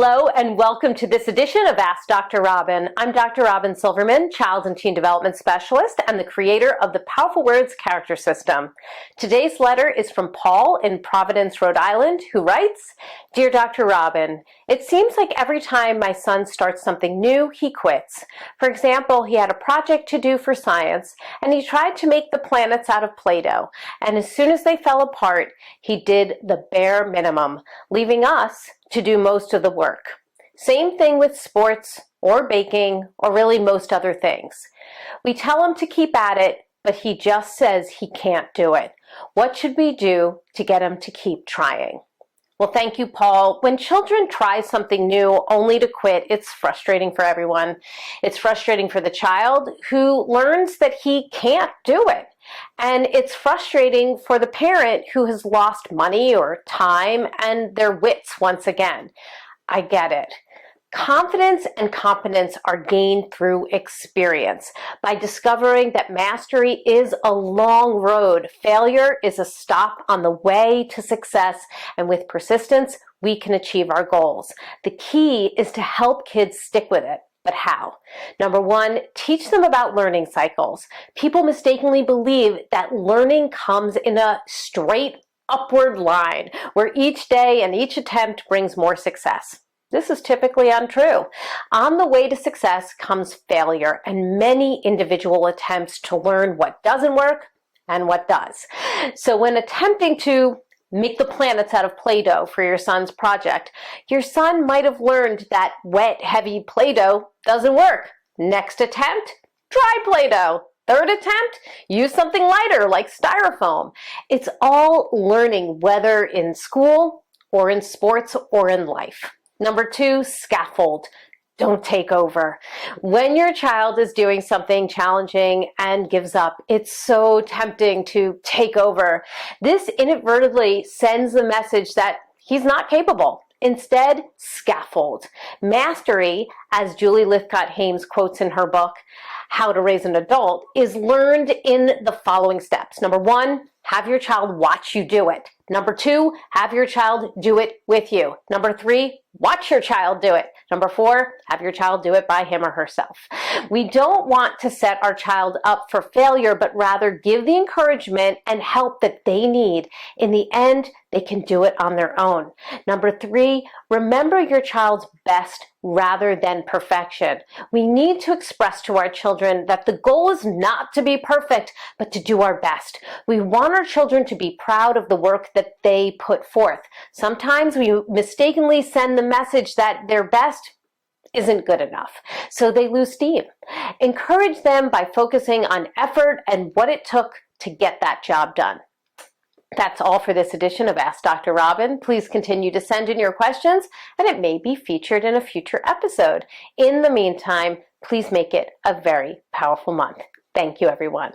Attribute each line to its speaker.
Speaker 1: Hello and welcome to this edition of Ask Dr. Robyn. I'm Dr. Robyn Silverman, Child and Teen Development Specialist and the creator of the Powerful Words Character System. Today's letter is from Paul in Providence, Rhode Island, who writes, Dear Dr. Robyn, it seems like every time my son starts something new, he quits. For example, he had a project to do for science and he tried to make the planets out of Play-Doh. And as soon as they fell apart, he did the bare minimum, leaving us to do most of the work. Same thing with sports or baking or really most other things. We tell him to keep at it, but he just says he can't do it. What should we do to get him to keep trying? Well, thank you, Paul. When children try something new only to quit, it's frustrating for everyone. It's frustrating for the child who learns that he can't do it. And it's frustrating for the parent who has lost money or time and their wits once again. I get it. Confidence and competence are gained through experience by discovering that mastery is a long road. Failure is a stop on the way to success, and with persistence, we can achieve our goals. The key is to help kids stick with it. But how? Number one, teach them about learning cycles. People mistakenly believe that learning comes in a straight upward line where each day and each attempt brings more success. This is typically untrue. On the way to success comes failure and many individual attempts to learn what doesn't work and what does. So when attempting to make the planets out of Play-Doh for your son's project, your son might have learned that wet, heavy Play-Doh doesn't work. Next attempt, try Play-Doh. Third attempt, use something lighter like styrofoam. It's all learning, whether in school or in sports or in life. Number two, scaffold. Don't take over. When your child is doing something challenging and gives up, it's so tempting to take over. This inadvertently sends the message that he's not capable. Instead, scaffold. Mastery, as Julie Lythcott-Haims quotes in her book, How to Raise an Adult, is learned in the following steps. Number one, have your child watch you do it. Number two, have your child do it with you. Number three, watch your child do it. Number four, have your child do it by him or herself. We don't want to set our child up for failure, but rather give the encouragement and help that they need. In the end, they can do it on their own. Number three, remember your child's best rather than perfection. We need to express to our children that the goal is not to be perfect, but to do our best. We want our children to be proud of the work that they put forth. Sometimes we mistakenly send the message that their best isn't good enough, so they lose steam. Encourage them by focusing on effort and what it took to get that job done. That's all for this edition of Ask Dr. Robyn. Please continue to send in your questions, and it may be featured in a future episode. In the meantime, please make it a very powerful month. Thank you, everyone.